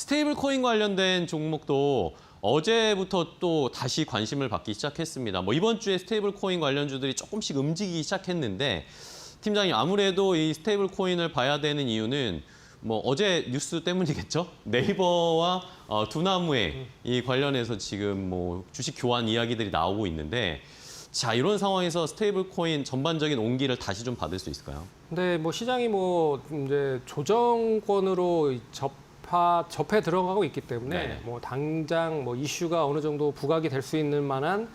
스테이블 코인 관련된 종목도 어제부터 또 다시 관심을 받기 시작했습니다. 뭐 이번 주에 스테이블 코인 관련주들이 조금씩 움직이기 시작했는데 팀장님 아무래도 이 스테이블 코인을 봐야 되는 이유는 뭐 어제 뉴스 때문이겠죠? 네이버와 두나무의 이 관련해서 지금 뭐 주식 교환 이야기들이 나오고 있는데 자, 이런 상황에서 스테이블 코인 전반적인 온기를 다시 좀 받을 수 있을까요? 근데 뭐 시장이 뭐 이제 조정권으로 접해 들어가고 있기 때문에 네네. 뭐 당장 뭐 이슈가 어느 정도 부각이 될 수 있는 만한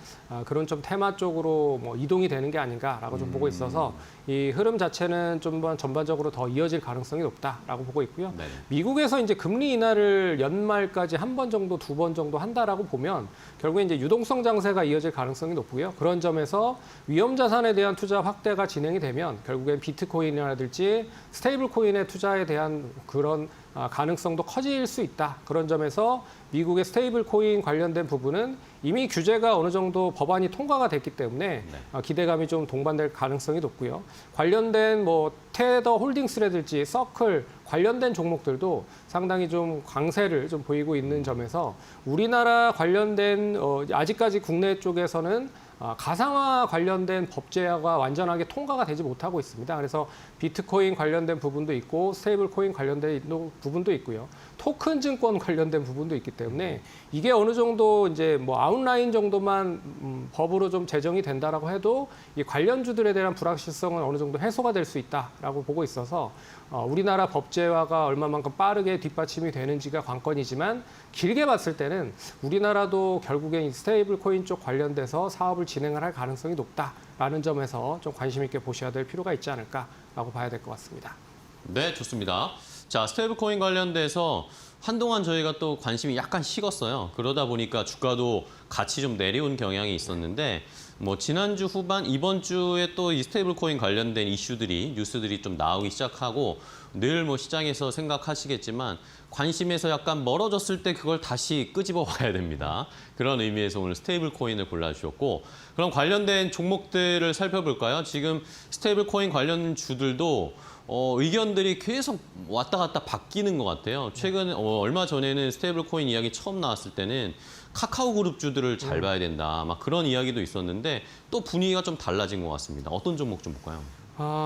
그런 좀 테마 쪽으로 뭐 이동이 되는 게 아닌가라고 좀 보고 있어서 이 흐름 자체는 좀 전반적으로 더 이어질 가능성이 높다라고 보고 있고요. 네네. 미국에서 이제 금리 인하를 연말까지 한 번 정도, 두 번 정도 한다라고 보면 결국에 이제 유동성 장세가 이어질 가능성이 높고요. 그런 점에서 위험 자산에 대한 투자 확대가 진행이 되면 결국엔 비트코인이라든지 스테이블 코인의 투자에 대한 그런 가능성도 커질 수 있다. 그런 점에서 미국의 스테이블 코인 관련된 부분은 이미 규제가 어느 정도 법안이 통과가 됐기 때문에 기대감이 좀 동반될 가능성이 높고요. 관련된 뭐 테더 홀딩스라든지 서클 관련된 종목들도 상당히 좀 강세를 좀 보이고 있는 점에서 우리나라 관련된 아직까지 국내 쪽에서는 가상화 관련된 법 제화가 완전하게 통과가 되지 못하고 있습니다. 그래서 비트코인 관련된 부분도 있고 스테이블 코인 관련된 부분도 있고요. 토큰 증권 관련된 부분도 있기 때문에 이게 어느 정도 이제 뭐 아웃라인 정도만 법으로 좀 제정이 된다라고 해도 이 관련주들에 대한 불확실성은 어느 정도 해소가 될 수 있다라고 보고 있어서 우리나라 법 제화가 얼마만큼 빠르게 뒷받침이 되는지가 관건이지만 길게 봤을 때는 우리나라도 결국엔 이 스테이블 코인 쪽 관련돼서 사업을 진행을 할 가능성이 높다라는 점에서 좀 관심 있게 보셔야 될 필요가 있지 않을까라고 봐야 될 것 같습니다. 네, 좋습니다. 자, 스테이블 코인 관련돼서 한동안 저희가 또 관심이 약간 식었어요. 그러다 보니까 주가도 같이 좀 내려온 경향이 있었는데 뭐 지난주 후반 이번 주에 또 이 스테이블 코인 관련된 이슈들이 뉴스들이 좀 나오기 시작하고 늘 뭐 시장에서 생각하시겠지만 관심에서 약간 멀어졌을 때 그걸 다시 끄집어 와야 됩니다. 그런 의미에서 오늘 스테이블 코인을 골라주셨고 그럼 관련된 종목들을 살펴볼까요? 지금 스테이블 코인 관련 주들도 의견들이 계속 왔다 갔다 바뀌는 것 같아요. 최근 얼마 전에는 스테이블 코인 이야기 처음 나왔을 때는 카카오 그룹 주들을 잘 봐야 된다. 막 그런 이야기도 있었는데 또 분위기가 좀 달라진 것 같습니다. 어떤 종목 좀 볼까요?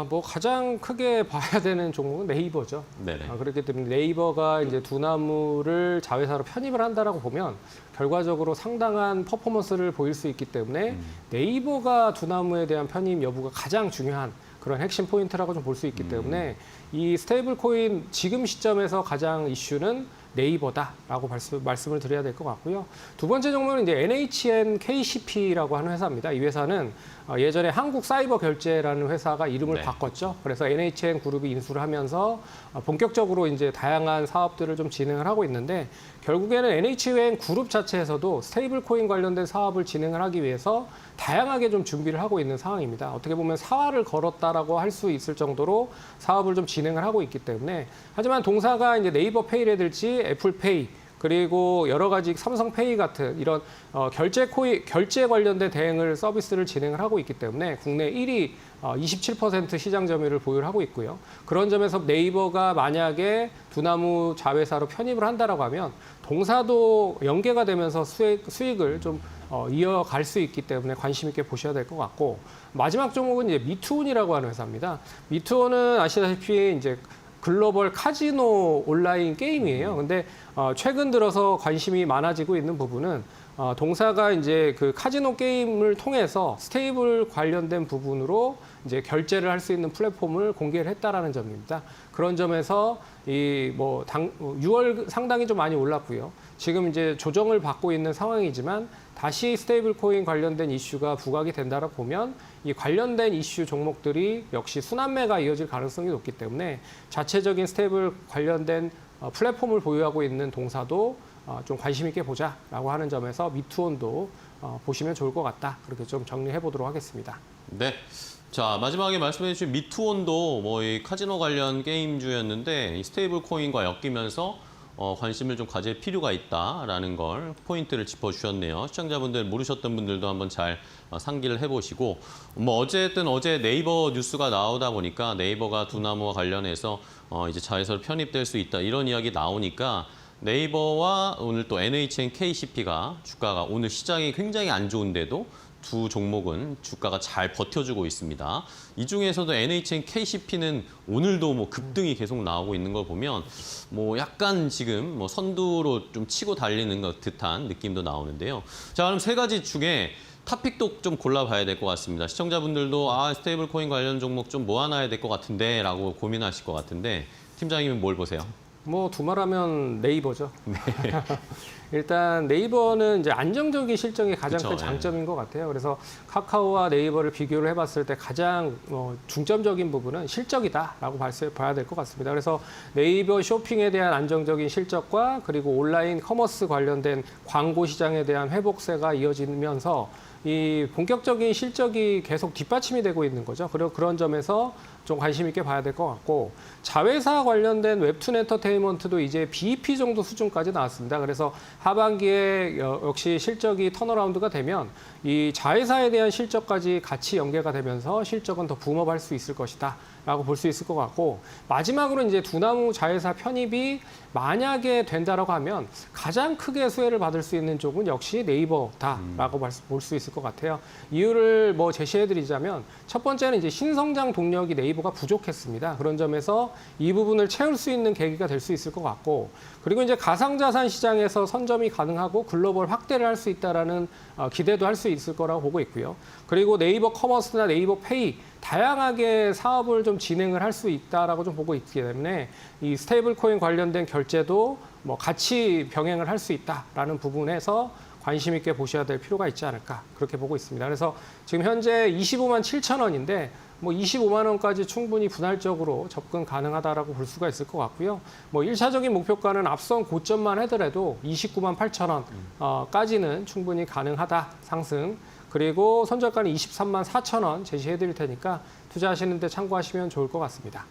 뭐 가장 크게 봐야 되는 종목은 네이버죠. 네네. 그렇기 때문에 네이버가 이제 두나무를 자회사로 편입을 한다라고 보면 결과적으로 상당한 퍼포먼스를 보일 수 있기 때문에 네이버가 두나무에 대한 편입 여부가 가장 중요한 그런 핵심 포인트라고 좀 볼 수 있기 때문에 이 스테이블 코인 지금 시점에서 가장 이슈는 네이버다라고 말씀을 드려야 될 것 같고요. 두 번째 종목은 이제 NHN KCP라고 하는 회사입니다. 이 회사는 예전에 한국사이버결제라는 회사가 이름을 바꿨죠. 그래서 NHN 그룹이 인수를 하면서 본격적으로 이제 다양한 사업들을 좀 진행을 하고 있는데 결국에는 NHN 그룹 자체에서도 스테이블 코인 관련된 사업을 진행을 하기 위해서 다양하게 좀 준비를 하고 있는 상황입니다. 어떻게 보면 사활을 걸었다라고 할 수 있을 정도로 사업을 좀 진행을 하고 있기 때문에 하지만 동사가 이제 네이버 페이라든지 애플페이 그리고 여러 가지 삼성페이 같은 이런 결제 관련된 대행을 서비스를 진행을 하고 있기 때문에 국내 1위 27% 시장 점유율을 보유하고 있고요. 그런 점에서 네이버가 만약에 두나무 자회사로 편입을 한다라고 하면 동사도 연계가 되면서 수익을 좀 이어갈 수 있기 때문에 관심 있게 보셔야 될 것 같고 마지막 종목은 이제 미투온이라고 하는 회사입니다. 미투온은 아시다시피 이제 글로벌 카지노 온라인 게임이에요. 근데 최근 들어서 관심이 많아지고 있는 부분은 동사가 이제 그 카지노 게임을 통해서 스테이블 관련된 부분으로 이제 결제를 할 수 있는 플랫폼을 공개를 했다라는 점입니다. 그런 점에서 이 6월 상당히 좀 많이 올랐고요. 지금 이제 조정을 받고 있는 상황이지만 다시 스테이블 코인 관련된 이슈가 부각이 된다고 보면 이 관련된 이슈 종목들이 역시 순환매가 이어질 가능성이 높기 때문에 자체적인 스테이블 관련된 플랫폼을 보유하고 있는 동사도 좀 관심 있게 보자라고 하는 점에서 미투온도 보시면 좋을 것 같다. 그렇게 좀 정리해 보도록 하겠습니다. 네. 자, 마지막에 말씀해 주신 미투온도 뭐 이 카지노 관련 게임주였는데 이 스테이블 코인과 엮이면서 관심을 좀 가질 필요가 있다라는 걸 포인트를 짚어주셨네요. 시청자분들 모르셨던 분들도 한번 잘 상기를 해보시고 뭐 어쨌든 어제 네이버 뉴스가 나오다 보니까 네이버가 두나무와 관련해서 이제 자회사로 편입될 수 있다 이런 이야기 나오니까 네이버와 오늘 또 NHN KCP가 주가가 오늘 시장이 굉장히 안 좋은데도 두 종목은 주가가 잘 버텨주고 있습니다. 이 중에서도 NHN KCP는 오늘도 뭐 급등이 계속 나오고 있는 걸 보면 뭐 약간 지금 뭐 선두로 좀 치고 달리는 것 듯한 느낌도 나오는데요. 자, 그럼 세 가지 중에 탑픽도 좀 골라봐야 될 것 같습니다. 시청자분들도 스테이블 코인 관련 종목 좀 모아놔야 될 것 같은데 라고 고민하실 것 같은데 팀장님은 뭘 보세요? 뭐 두말하면 네이버죠. 일단 네이버는 이제 안정적인 실적이 가장 그쵸, 큰 장점인 것 같아요. 그래서 카카오와 네이버를 비교를 해봤을 때 가장 중점적인 부분은 실적이다라고 봐야 될 것 같습니다. 그래서 네이버 쇼핑에 대한 안정적인 실적과 그리고 온라인 커머스 관련된 광고 시장에 대한 회복세가 이어지면서 이 본격적인 실적이 계속 뒷받침이 되고 있는 거죠. 그리고 그런 점에서 좀 관심 있게 봐야 될 것 같고 자회사 관련된 웹툰 엔터테인먼트도 이제 BEP 정도 수준까지 나왔습니다. 그래서 하반기에 역시 실적이 턴어라운드가 되면 이 자회사에 대한 실적까지 같이 연계가 되면서 실적은 더 붐업할 수 있을 것이다. 라고 볼 수 있을 것 같고 마지막으로 이제 두나무 자회사 편입이 만약에 된다라고 하면 가장 크게 수혜를 받을 수 있는 쪽은 역시 네이버다라고 볼 수 있을 것 같아요. 이유를 뭐 제시해드리자면 첫 번째는 이제 신성장 동력이 네이버가 부족했습니다. 그런 점에서 이 부분을 채울 수 있는 계기가 될 수 있을 것 같고 그리고 이제 가상자산 시장에서 선점이 가능하고 글로벌 확대를 할 수 있다라는 기대도 할 수 있을 거라고 보고 있고요. 그리고 네이버 커머스나 네이버 페이 다양하게 사업을 좀 진행을 할 수 있다라고 좀 보고 있기 때문에 이 스테이블 코인 관련된 결제도 뭐 같이 병행을 할 수 있다라는 부분에서 관심 있게 보셔야 될 필요가 있지 않을까 그렇게 보고 있습니다. 그래서 지금 현재 25만 7천 원인데 뭐 25만 원까지 충분히 분할적으로 접근 가능하다라고 볼 수가 있을 것 같고요. 뭐 1차적인 목표가는 앞선 고점만 하더라도 29만 8천 원까지는 충분히 가능하다 상승. 그리고 손절가는 23만 4천 원 제시해 드릴 테니까 투자하시는 데 참고하시면 좋을 것 같습니다.